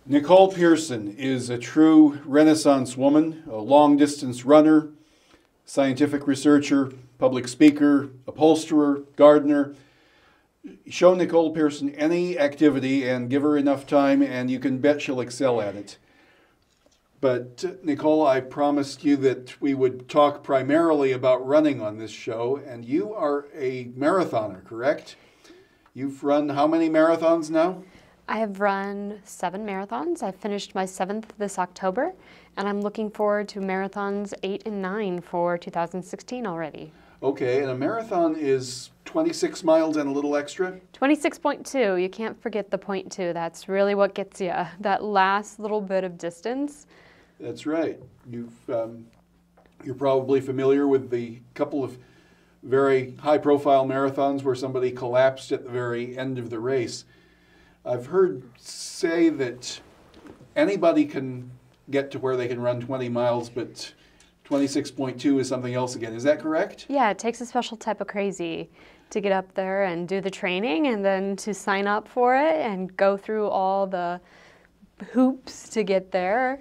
Nicole Pearson is a true Renaissance woman, a long-distance runner, scientific researcher, public speaker, upholsterer, gardener. Show Nicole Pearson any activity and give her enough time and you can bet she'll excel at it. But Nicole, I promised you that we would talk primarily about running on this show, and you are a marathoner, correct? You've run how many marathons now? I have run 7 marathons. I finished my 7th this October, and I'm looking forward to marathons 8 and 9 for 2016 already. Okay, and a marathon is 26 miles and a little extra? 26.2, you can't forget the .2. That's really what gets you, that last little bit of distance. That's right. You're probably familiar with the couple of very high-profile marathons where somebody collapsed at the very end of the race. I've heard say that anybody can get to where they can run 20 miles, but 26.2 is something else again. Is that correct? Yeah, it takes a special type of crazy to get up there and do the training and then to sign up for it and go through all the hoops to get there.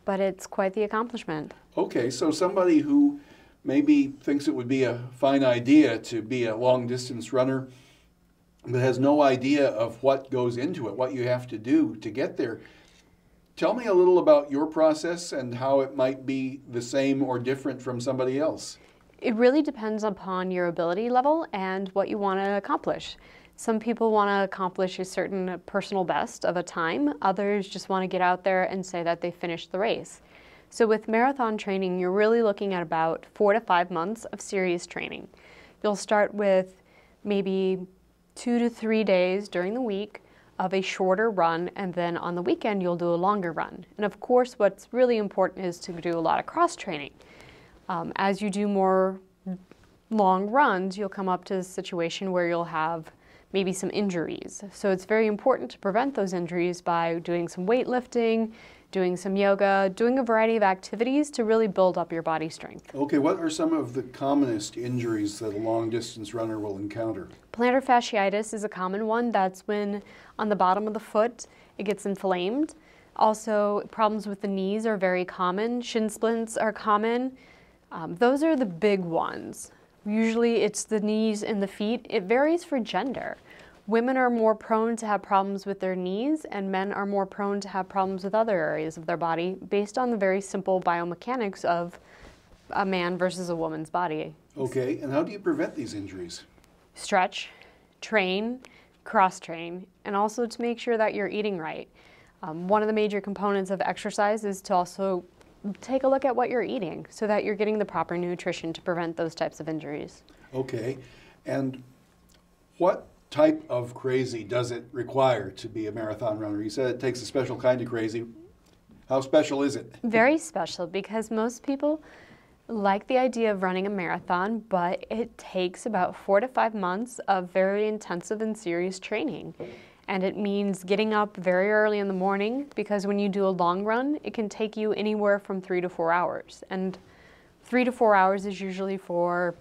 But it's quite the accomplishment. Okay, so somebody who maybe thinks it would be a fine idea to be a long-distance runner but has no idea of what goes into it, what you have to do to get there. Tell me a little about your process and how it might be the same or different from somebody else. It really depends upon your ability level and what you want to accomplish. Some people want to accomplish a certain personal best of a time. Others just want to get out there and say that they finished the race. So with marathon training, you're really looking at about 4 to 5 months of serious training. You'll start with maybe 2 to 3 days during the week of a shorter run, and then on the weekend you'll do a longer run. And of course, what's really important is to do a lot of cross training. As you do more long runs, you'll come up to a situation where you'll have maybe some injuries. So it's very important to prevent those injuries by doing some weightlifting, doing some yoga, doing a variety of activities to really build up your body strength. Okay, what are some of the commonest injuries that a long-distance runner will encounter? Plantar fasciitis is a common one. That's when on the bottom of the foot it gets inflamed. Also, problems with the knees are very common. Shin splints are common. Those are the big ones. Usually it's the knees and the feet. It varies for gender. Women are more prone to have problems with their knees, and men are more prone to have problems with other areas of their body based on the very simple biomechanics of a man versus a woman's body. Okay, and how do you prevent these injuries? Stretch, train, cross-train, and also to make sure that you're eating right. One of the major components of exercise is to also take a look at what you're eating so that you're getting the proper nutrition to prevent those types of injuries. Okay, and what type of crazy does it require to be a marathon runner? You said it takes a special kind of crazy. How special is it? Very special, because most people like the idea of running a marathon, but it takes about 4 to 5 months of very intensive and serious training. And it means getting up very early in the morning, because when you do a long run, it can take you anywhere from 3 to 4 hours. And 3 to 4 hours is usually for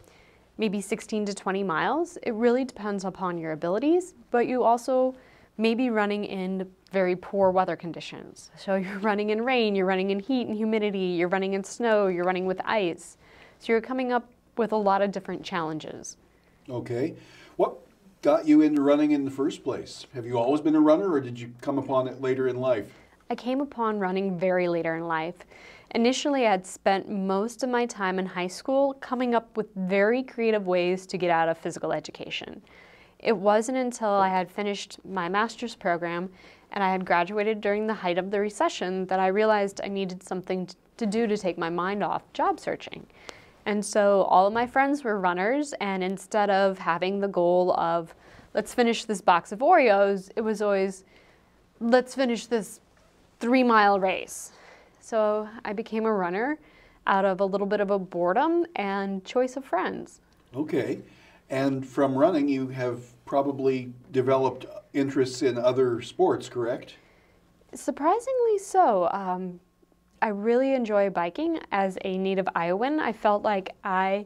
maybe 16 to 20 miles. It really depends upon your abilities, but you also may be running in very poor weather conditions. So you're running in rain, you're running in heat and humidity, you're running in snow, you're running with ice. So you're coming up with a lot of different challenges. Okay. What got you into running in the first place? Have you always been a runner, or did you come upon it later in life? I came upon running very later in life. Initially, I had spent most of my time in high school coming up with very creative ways to get out of physical education. It wasn't until I had finished my master's program and I had graduated during the height of the recession that I realized I needed something to do to take my mind off job searching. And so all of my friends were runners, and instead of having the goal of, let's finish this box of Oreos, it was always, let's finish this 3-mile race. So I became a runner out of a little bit of a boredom and choice of friends. Okay. And from running, you have probably developed interests in other sports, correct? Surprisingly so. I really enjoy biking. As a native Iowan, I felt like I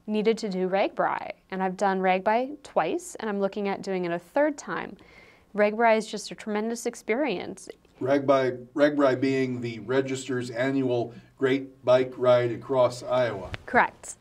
needed to do RAGBRAI, and I've done RAGBRAI twice, and I'm looking at doing it a third time. RAGBRAI is just a tremendous experience. RAGBRAI being the Register's annual Great Bike Ride Across Iowa. Correct.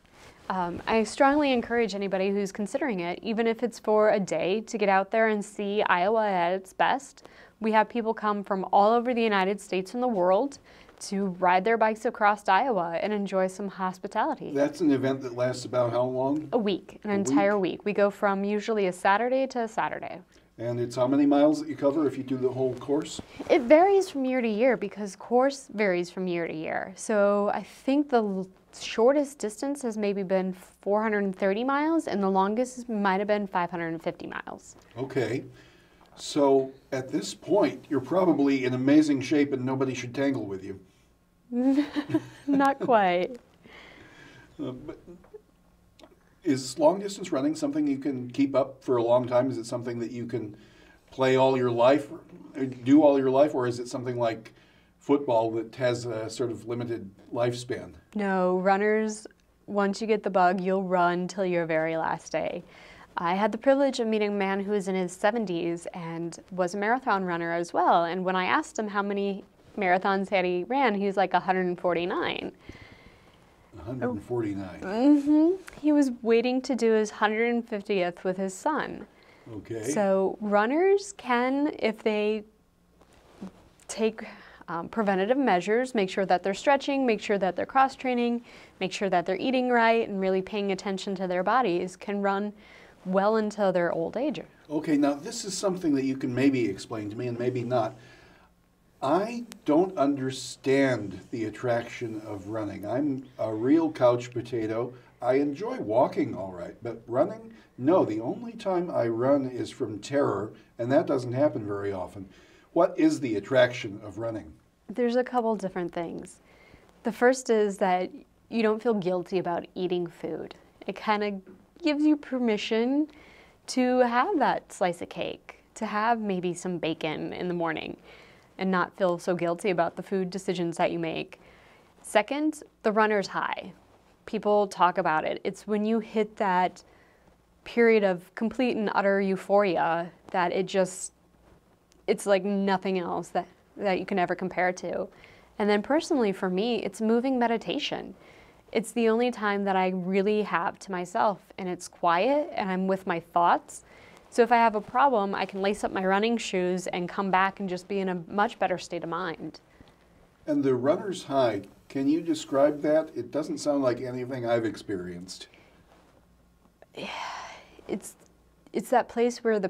I strongly encourage anybody who's considering it, even if it's for a day, to get out there and see Iowa at its best. We have people come from all over the United States and the world to ride their bikes across Iowa and enjoy some hospitality. That's an event that lasts about how long? A week, an entire week. We go from usually a Saturday to a Saturday. And it's how many miles that you cover if you do the whole course? It varies from year to year because course varies from year to year. So I think the shortest distance has maybe been 430 miles and the longest might have been 550 miles. Okay. So at this point, you're probably in amazing shape and nobody should tangle with you. Not quite. But is long distance running something you can keep up for a long time? Is it something that you can play all your life, do all your life, or is it something like football that has a sort of limited lifespan? No, runners, once you get the bug, you'll run till your very last day. I had the privilege of meeting a man who was in his 70s and was a marathon runner as well. And when I asked him how many marathons had he ran, he was like 149. 149. Mm-hmm. He was waiting to do his 150th with his son. Okay. So runners can, if they take preventative measures, make sure that they're stretching, make sure that they're cross-training, make sure that they're eating right and really paying attention to their bodies, can run well into their old age. Okay, now this is something that you can maybe explain to me and maybe not. I don't understand the attraction of running. I'm a real couch potato. I enjoy walking all right, but running, no. The only time I run is from terror, and that doesn't happen very often. What is the attraction of running? There's a couple different things. The first is that you don't feel guilty about eating food. It kind of gives you permission to have that slice of cake, to have maybe some bacon in the morning and not feel so guilty about the food decisions that you make. Second, the runner's high. People talk about it. It's when you hit that period of complete and utter euphoria that it's like nothing else that you can ever compare to. And then personally for me, it's moving meditation. It's the only time that I really have to myself, and it's quiet and I'm with my thoughts. So if I have a problem, I can lace up my running shoes and come back and just be in a much better state of mind. And the runner's high, can you describe that? It doesn't sound like anything I've experienced. It's that place where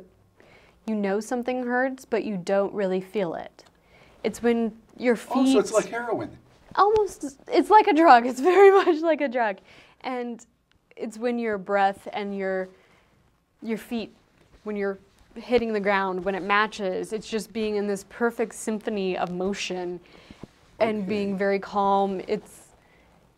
you know something hurts, but you don't really feel it. It's when your feet... Oh, so it's like heroin. Almost, it's like a drug. It's very much like a drug. And it's when your breath and your feet, when you're hitting the ground, when it matches, it's just being in this perfect symphony of motion and being very calm.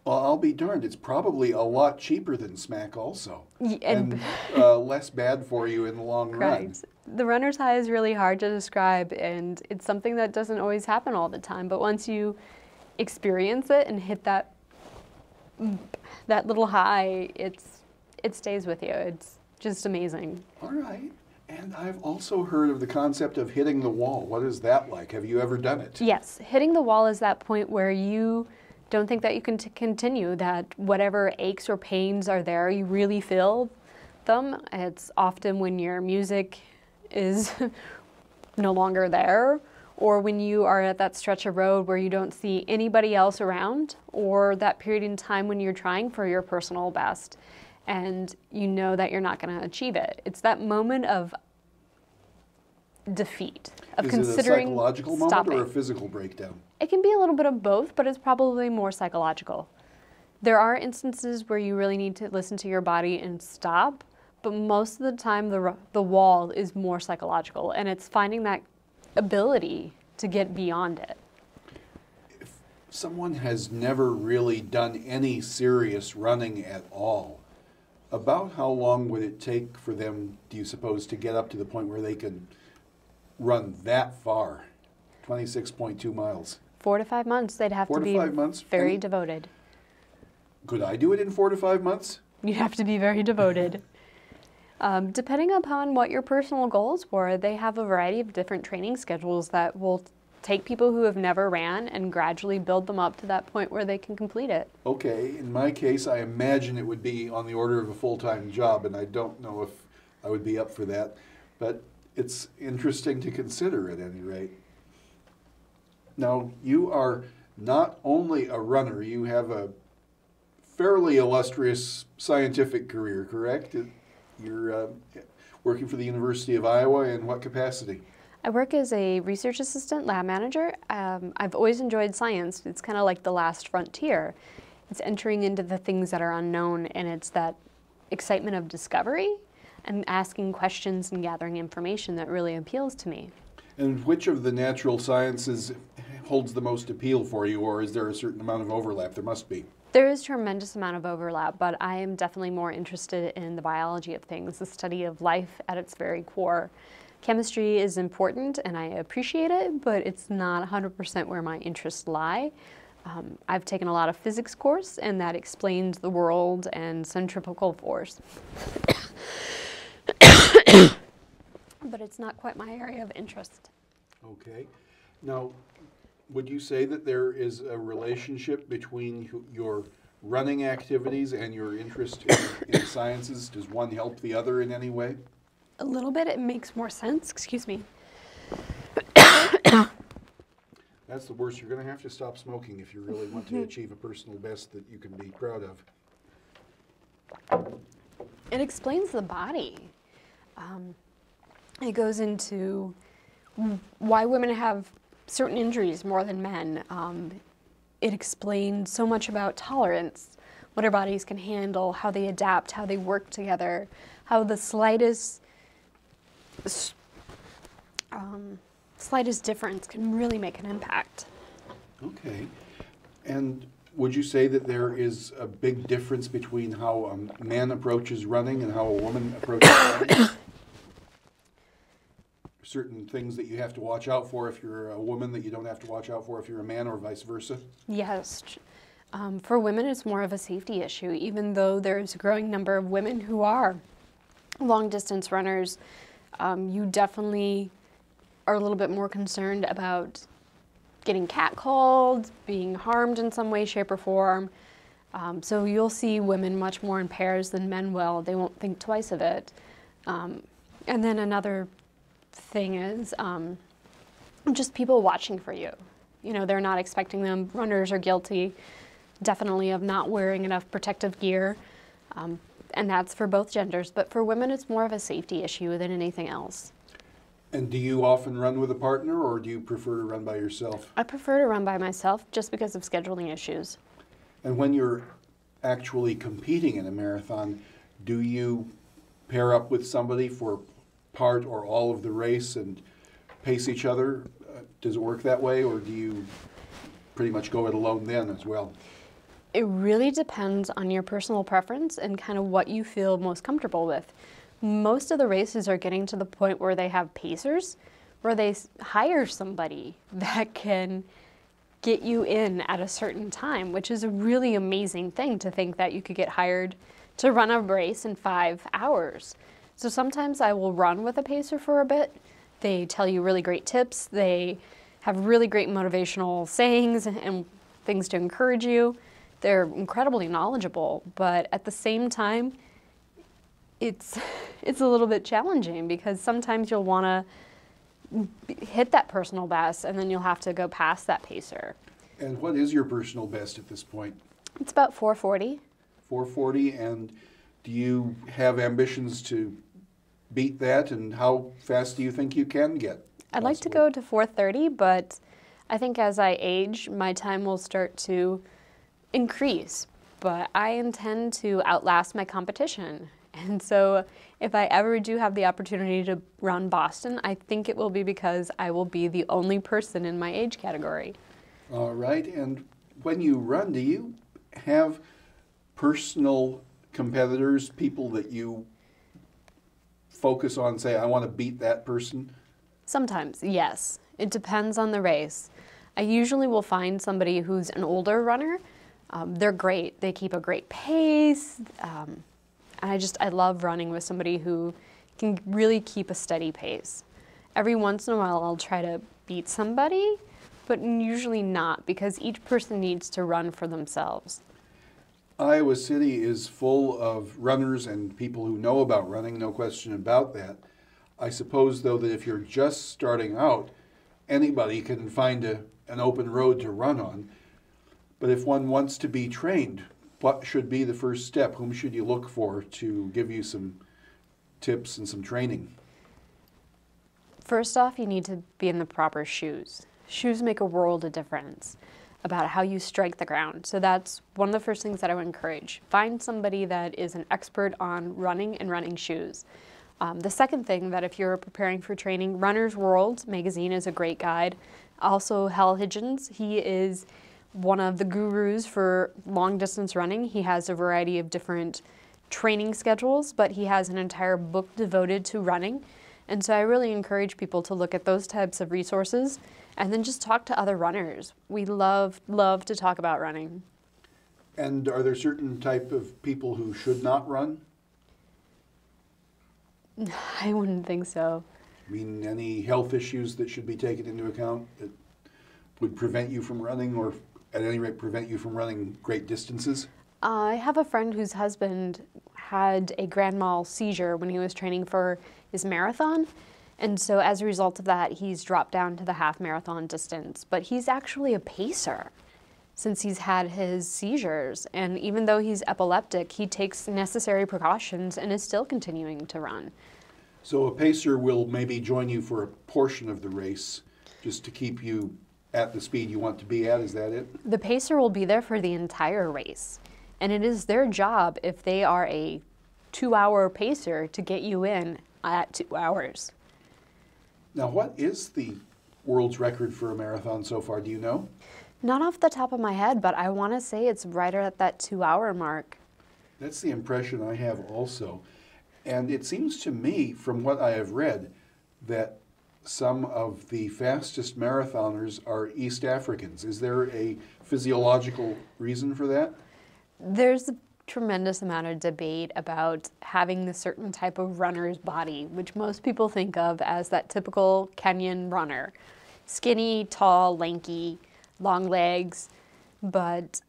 Well, I'll be darned. It's probably a lot cheaper than smack also. And less bad for you in the long run. The runner's high is really hard to describe, and it's something that doesn't always happen all the time. But once you experience it and hit that little high, it stays with you. It's just amazing. All right. And I've also heard of the concept of hitting the wall. What is that like? Have you ever done it? Yes. Hitting the wall is that point where you don't think that you can continue, that whatever aches or pains are there, you really feel them. It's often when your music is no longer there, or when you are at that stretch of road where you don't see anybody else around, or that period in time when you're trying for your personal best and you know that you're not going to achieve it. It's that moment of defeat, of considering Is it a psychological moment stopping. or a physical breakdown? It can be a little bit of both, but it's probably more psychological. There are instances where you really need to listen to your body and stop, but most of the time the wall is more psychological, and it's finding that ability to get beyond it. If someone has never really done any serious running at all, about how long would it take for them, do you suppose, to get up to the point where they can run that far? 26.2 miles. 4 to 5 months, they'd have 4 to to be 5 months? very And devoted. could I do it in 4 to 5 months? You'd have to be very devoted. Depending upon what your personal goals were, they have a variety of different training schedules that will take people who have never ran and gradually build them up to that point where they can complete it. Okay, in my case, I imagine it would be on the order of a full-time job, and I don't know if I would be up for that, but it's interesting to consider at any rate. Now, you are not only a runner, you have a fairly illustrious scientific career, correct? You're working for the University of Iowa in what capacity? I work as a research assistant lab manager. I've always enjoyed science. It's kind of like the last frontier. It's entering into the things that are unknown, and it's that excitement of discovery and asking questions and gathering information that really appeals to me. And which of the natural sciences holds the most appeal for you, or is there a certain amount of overlap? There must be. There is a tremendous amount of overlap, but I am definitely more interested in the biology of things, the study of life at its very core. Chemistry is important and I appreciate it, but it's not 100% where my interests lie. I've taken a lot of physics course, and that explains the world and centrifugal force. But it's not quite my area of interest. Okay. Now, would you say that there is a relationship between your running activities and your interest in sciences? Does one help the other in any way? A little bit. It makes more sense. Excuse me. That's the worst. You're going to have to stop smoking if you really want to achieve a personal best that you can be proud of. It explains the body. It goes into why women have certain injuries more than men. It explains so much about tolerance, what our bodies can handle, how they adapt, how they work together, how the slightest difference can really make an impact. Okay. And would you say that there is a big difference between how a man approaches running and how a woman approaches running? Certain things that you have to watch out for if you're a woman that you don't have to watch out for if you're a man, or vice versa? Yes. For women, it's more of a safety issue, even though there's a growing number of women who are long-distance runners. You definitely are a little bit more concerned about getting catcalled, being harmed in some way, shape, or form. So you'll see women much more in pairs than men will. They won't think twice of it. And then another thing is just people watching for you. You know, they're not expecting them. Runners are guilty, definitely, of not wearing enough protective gear. And that's for both genders. But for women, it's more of a safety issue than anything else. And do you often run with a partner, or do you prefer to run by yourself? I prefer to run by myself just because of scheduling issues. And when you're actually competing in a marathon, do you pair up with somebody for part or all of the race and pace each other? Does it work that way, or do you pretty much go it alone then as well? It really depends on your personal preference and kind of what you feel most comfortable with. Most of the races are getting to the point where they have pacers, where they hire somebody that can get you in at a certain time, which is a really amazing thing to think that you could get hired to run a race in 5 hours. So sometimes I will run with a pacer for a bit. They tell you really great tips. They have really great motivational sayings and things to encourage you. They're incredibly knowledgeable, but at the same time, it's a little bit challenging because sometimes you'll want to hit that personal best and then you'll have to go past that pacer. And what is your personal best at this point? It's about 4:40. 4:40, and do you have ambitions to beat that, and how fast do you think you can get? I'd like to go to 4:30, but I think as I age, my time will start to increase. But I intend to outlast my competition. And so if I ever do have the opportunity to run Boston, I think it will be because I will be the only person in my age category. All right, and when you run, do you have personal competitors, people that you focus on, say, I want to beat that person? Sometimes, yes. It depends on the race. I usually will find somebody who's an older runner. They're great. They keep a great pace. And I love running with somebody who can really keep a steady pace. Every once in a while, I'll try to beat somebody, but usually not, because each person needs to run for themselves. Iowa City is full of runners and people who know about running, no question about that. I suppose, though, that if you're just starting out, anybody can find an open road to run on. But if one wants to be trained, what should be the first step? Whom should you look for to give you some tips and some training? First off, you need to be in the proper shoes. Shoes make a world of difference about how you strike the ground. So that's one of the first things that I would encourage. Find somebody that is an expert on running and running shoes. The second thing, that if you're preparing for training, Runner's World magazine is a great guide. Also, Hal Hidgens, he is one of the gurus for long distance running. He has a variety of different training schedules, but he has an entire book devoted to running. And so I really encourage people to look at those types of resources and then just talk to other runners. We love to talk about running. And are there certain type of people who should not run? I wouldn't think so. I mean, any health issues that should be taken into account that would prevent you from running, or at any rate prevent you from running great distances? I have a friend whose husband had a grand mal seizure when he was training for his marathon. And so as a result of that, he's dropped down to the half marathon distance. But he's actually a pacer since he's had his seizures. And even though he's epileptic, he takes necessary precautions and is still continuing to run. So a pacer will maybe join you for a portion of the race just to keep you at the speed you want to be at, is that it? The pacer will be there for the entire race. And it is their job, if they are a 2-hour pacer, to get you in at 2 hours. Now, what is the world's record for a marathon so far? Do you know? Not off the top of my head, but I want to say it's right at that 2-hour mark. That's the impression I have also. And it seems to me, from what I have read, that some of the fastest marathoners are East Africans. Is there a physiological reason for that? There's a tremendous amount of debate about having the certain type of runner's body, which most people think of as that typical Kenyan runner. Skinny, tall, lanky, long legs, but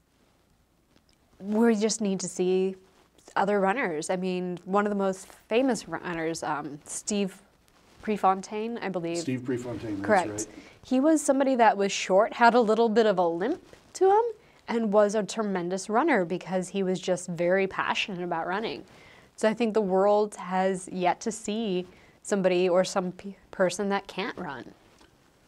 we just need to see other runners. I mean, one of the most famous runners, Steve Prefontaine, I believe. Steve Prefontaine, that's correct. right. He was somebody that was short, had a little bit of a limp to him, and was a tremendous runner because he was just very passionate about running. So I think the world has yet to see somebody or some person that can't run.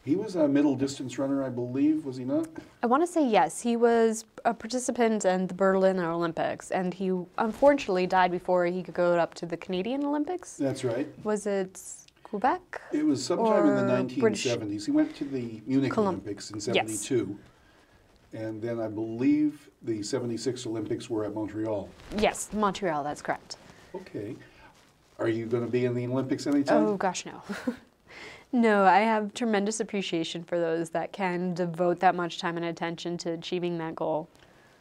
He was a middle distance runner, I believe, was he not? I want to say yes. He was a participant in the Berlin Olympics, and he unfortunately died before he could go up to the Canadian Olympics. That's right. Was it Quebec? It was sometime in the or 1970s. He went to the Munich Olympics in 72. Yes. And then I believe the 76 Olympics were at Montreal. Yes, Montreal, that's correct. Okay. Are you going to be in the Olympics anytime? Oh, gosh, no. No, I have tremendous appreciation for those that can devote that much time and attention to achieving that goal.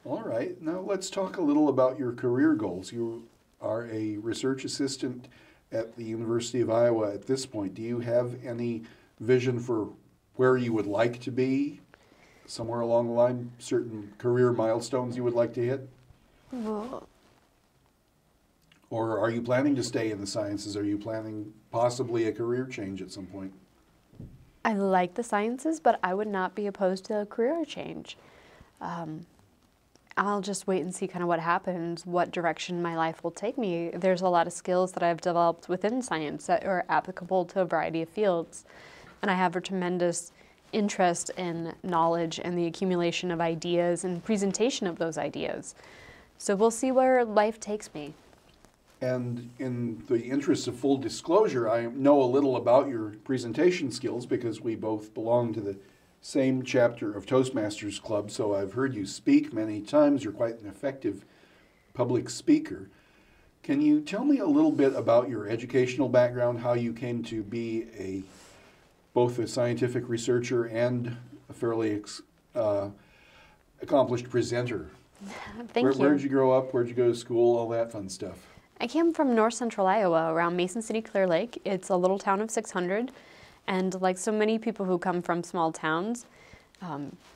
All right. Now let's talk a little about your career goals. You are a research assistant at the University of Iowa at this point. Do you have any vision for where you would like to be? Somewhere along the line, certain career milestones you would like to hit? Well, or are you planning to stay in the sciences? Are you planning possibly a career change at some point? I like the sciences, but I would not be opposed to a career change. I'll just wait and see kind of what happens, what direction my life will take me. There's a lot of skills that I've developed within science that are applicable to a variety of fields. And I have a tremendous interest in knowledge and the accumulation of ideas and presentation of those ideas. So we'll see where life takes me. And in the interest of full disclosure, I know a little about your presentation skills because we both belong to the same chapter of Toastmasters Club, so I've heard you speak many times. You're quite an effective public speaker. Can you tell me a little bit about your educational background, how you came to be both a scientific researcher and a fairly accomplished presenter? Thank you. Where did you grow up? Where did you go to school? All that fun stuff. I came from north central Iowa, around Mason City, Clear Lake. It's a little town of 600, and like so many people who come from small towns,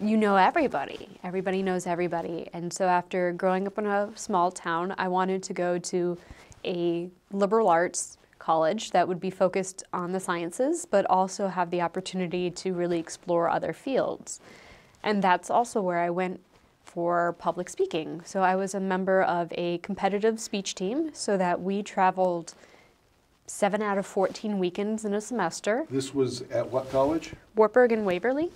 you know everybody. Everybody knows everybody. And so after growing up in a small town, I wanted to go to a liberal arts college that would be focused on the sciences, but also have the opportunity to really explore other fields. And that's also where I went for public speaking. So I was a member of a competitive speech team, so that we traveled 7 out of 14 weekends in a semester. This was at what college? Wartburg and Waverly.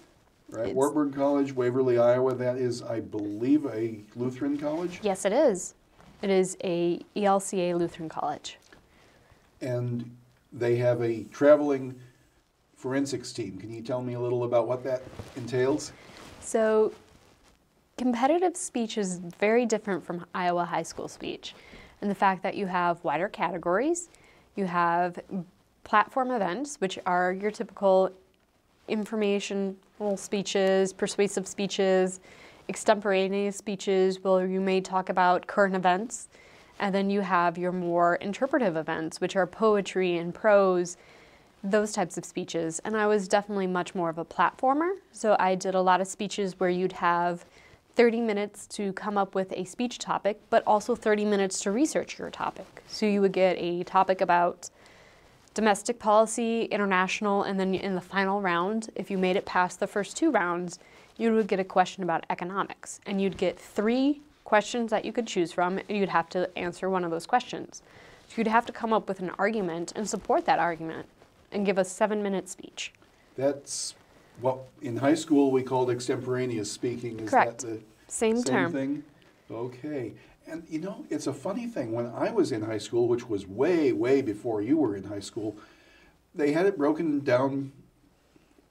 Right, Wartburg College, Waverly, Iowa. That is, I believe, a Lutheran college? Yes, it is. It is a ELCA Lutheran college. And they have a traveling forensics team. Can you tell me a little about what that entails? So competitive speech is very different from Iowa high school speech, and the fact that you have wider categories. You have platform events, which are your typical informational speeches, persuasive speeches, extemporaneous speeches where you may talk about current events. And then you have your more interpretive events, which are poetry and prose, those types of speeches. And I was definitely much more of a platformer. So I did a lot of speeches where you'd have 30 minutes to come up with a speech topic, but also 30 minutes to research your topic. So you would get a topic about domestic policy, international, and then in the final round, if you made it past the first 2 rounds, you would get a question about economics. And you'd get 3 questions that you could choose from, and you'd have to answer one of those questions. So you'd have to come up with an argument and support that argument and give a 7-minute speech. That's what in high school we called extemporaneous speaking. Is Correct. That the Same term. thing? Okay. And you know, it's a funny thing. When I was in high school, which was way, way before you were in high school, they had it broken down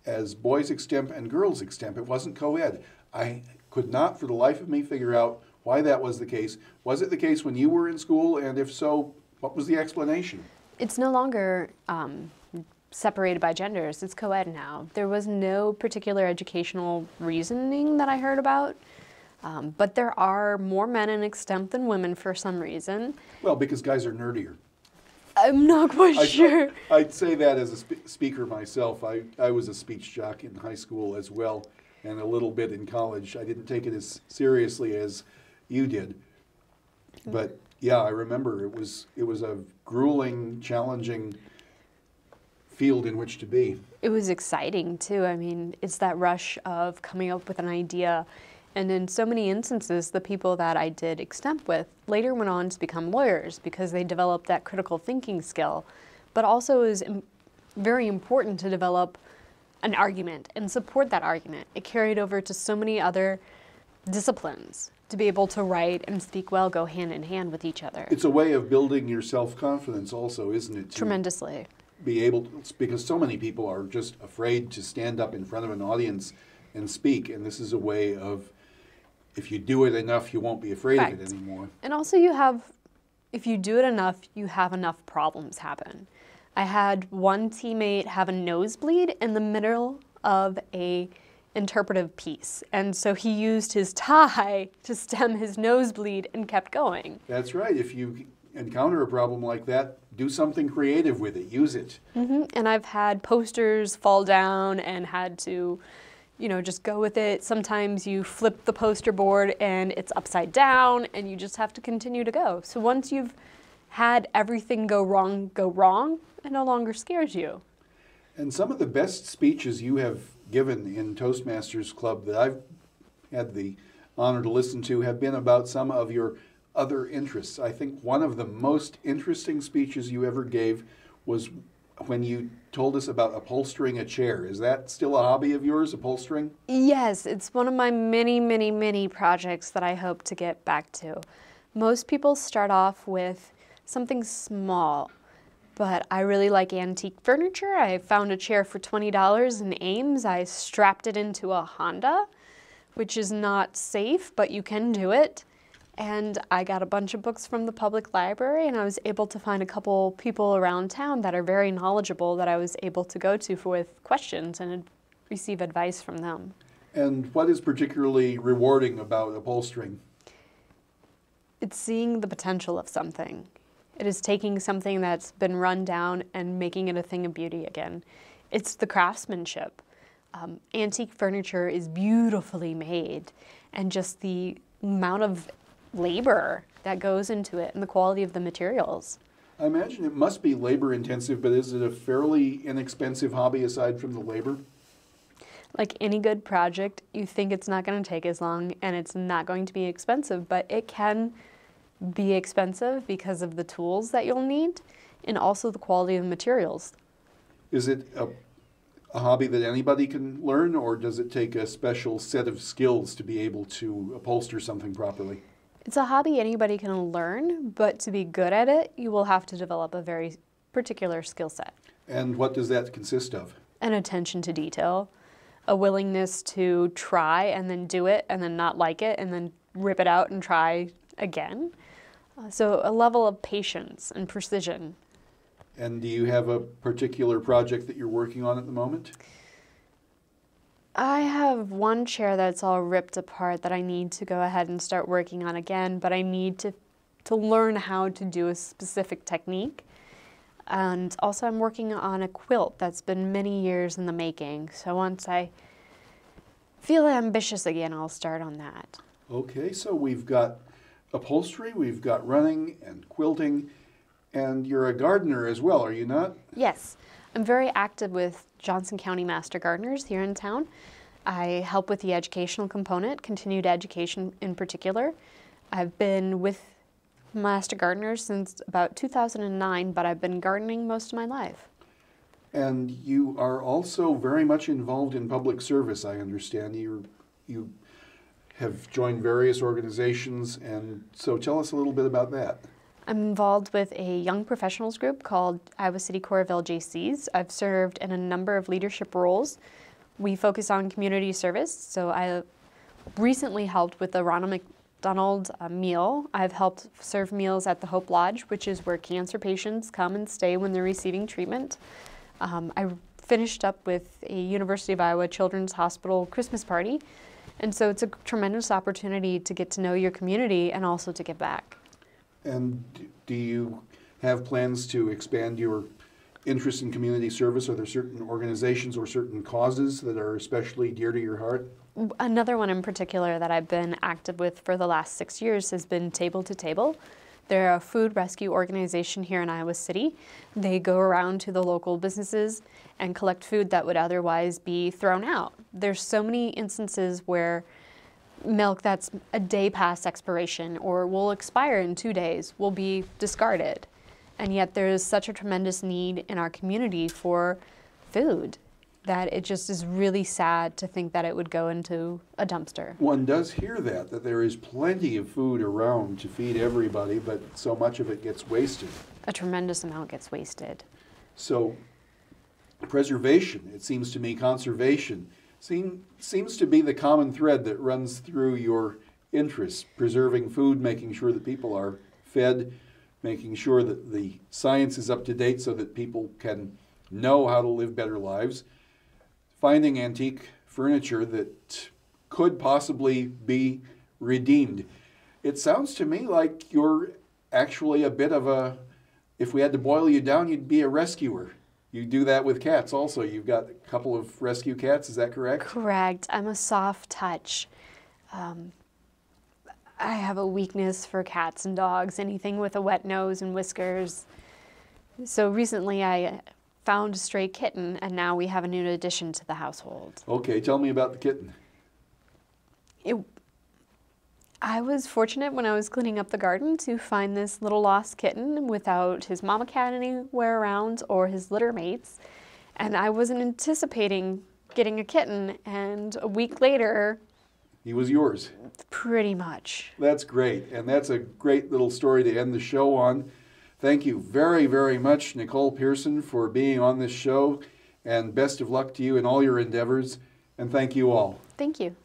as boys extemp and girls extemp. It wasn't co-ed. I could not for the life of me figure out why that was the case. Was it the case when you were in school? And if so, what was the explanation? It's no longer separated by genders. It's co-ed now. There was no particular educational reasoning that I heard about. But there are more men in extemp than women for some reason. Well, because guys are nerdier. I'm not quite sure. I'd say that as a speaker myself. I was a speech jock in high school as well, and a little bit in college. I didn't take it as seriously as you did. But yeah, I remember it was a grueling, challenging field in which to be. It was exciting too. I mean, it's that rush of coming up with an idea. And in so many instances, the people that I did extemp with later went on to become lawyers because they developed that critical thinking skill. But also it was very important to develop an argument and support that argument. It carried over to so many other disciplines. To be able to write and speak well go hand in hand with each other. It's a way of building your self-confidence also, isn't it? Tremendously. Be able to, because so many people are just afraid to stand up in front of an audience and speak, and this is a way of, if you do it enough, you won't be afraid of it anymore. And also if you do it enough, you have enough problems happen. I had one teammate have a nosebleed in the middle of a interpretive piece, and so he used his tie to stem his nosebleed and kept going. That's right. If you encounter a problem like that, do something creative with it. Use it. And I've had posters fall down and had to just go with it. Sometimes you flip the poster board and it's upside down and you just have to continue to go. So once you've had everything go wrong, it no longer scares you. And some of the best speeches you have given in Toastmasters Club that I've had the honor to listen to have been about some of your other interests. I think one of the most interesting speeches you ever gave was when you told us about upholstering a chair. Is that still a hobby of yours, upholstering? Yes, it's one of my many, many, many projects that I hope to get back to. Most people start off with something small, but I really like antique furniture. I found a chair for $20 in Ames. I strapped it into a Honda, which is not safe, but you can do it. And I got a bunch of books from the public library, and I was able to find a couple people around town that are very knowledgeable that I was able to go to with questions and receive advice from them. And what is particularly rewarding about upholstering? It's seeing the potential of something. It is taking something that's been run down and making it a thing of beauty again. It's the craftsmanship. Antique furniture is beautifully made, and just the amount of labor that goes into it and the quality of the materials. I imagine it must be labor intensive, but is it a fairly inexpensive hobby aside from the labor? Like any good project, you think it's not going to take as long and it's not going to be expensive, but it can be expensive because of the tools that you'll need and also the quality of the materials. Is it a hobby that anybody can learn, or does it take a special set of skills to be able to upholster something properly? It's a hobby anybody can learn, but to be good at it, you will have to develop a very particular skill set. And what does that consist of? An attention to detail, a willingness to try and then do it and then not like it and then rip it out and try again. So a level of patience and precision. And do you have a particular project that you're working on at the moment? I have one chair that's all ripped apart that I need to go ahead and start working on again, but I need to learn how to do a specific technique. And also I'm working on a quilt that's been many years in the making. So once I feel ambitious again, I'll start on that. Okay, so we've got upholstery, we've got running and quilting, and you're a gardener as well, are you not? Yes, I'm very active with Johnson County Master Gardeners here in town. I help with the educational component, continued education in particular. I've been with Master Gardeners since about 2009, but I've been gardening most of my life. And you are also very much involved in public service, I understand. You have joined various organizations, and so tell us a little bit about that. I'm involved with a young professionals group called Iowa City Corps of LJCs. I've served in a number of leadership roles. We focus on community service, so I recently helped with the Ronald McDonald meal. I've helped serve meals at the Hope Lodge, which is where cancer patients come and stay when they're receiving treatment. I finished up with a University of Iowa Children's Hospital Christmas party, and so it's a tremendous opportunity to get to know your community and also to give back. And do you have plans to expand your interest in community service? Are there certain organizations or certain causes that are especially dear to your heart? Another one in particular that I've been active with for the last 6 years has been Table to Table. They're a food rescue organization here in Iowa City. They go around to the local businesses and collect food that would otherwise be thrown out. There's so many instances where milk that's a day past expiration or will expire in 2 days will be discarded. And yet there is such a tremendous need in our community for food that it just is really sad to think that it would go into a dumpster. One does hear that there is plenty of food around to feed everybody, but so much of it gets wasted. A tremendous amount gets wasted. So preservation, it seems to me, conservation, seems to be the common thread that runs through your interests. Preserving food, making sure that people are fed, making sure that the science is up to date so that people can know how to live better lives. Finding antique furniture that could possibly be redeemed. It sounds to me like you're actually a bit of a, if we had to boil you down, you'd be a rescuer. You do that with cats also. You've got a couple of rescue cats, is that correct? Correct. I'm a soft touch. I have a weakness for cats and dogs, anything with a wet nose and whiskers. So recently I found a stray kitten, and now we have a new addition to the household. Okay, tell me about the kitten. I was fortunate when I was cleaning up the garden to find this little lost kitten without his mama cat anywhere around or his litter mates. And I wasn't anticipating getting a kitten, and a week later, He was yours. Pretty much. That's great, and that's a great little story to end the show on. Thank you very, very much, Nicole Pearson, for being on this show, and best of luck to you in all your endeavors, and thank you all. Thank you.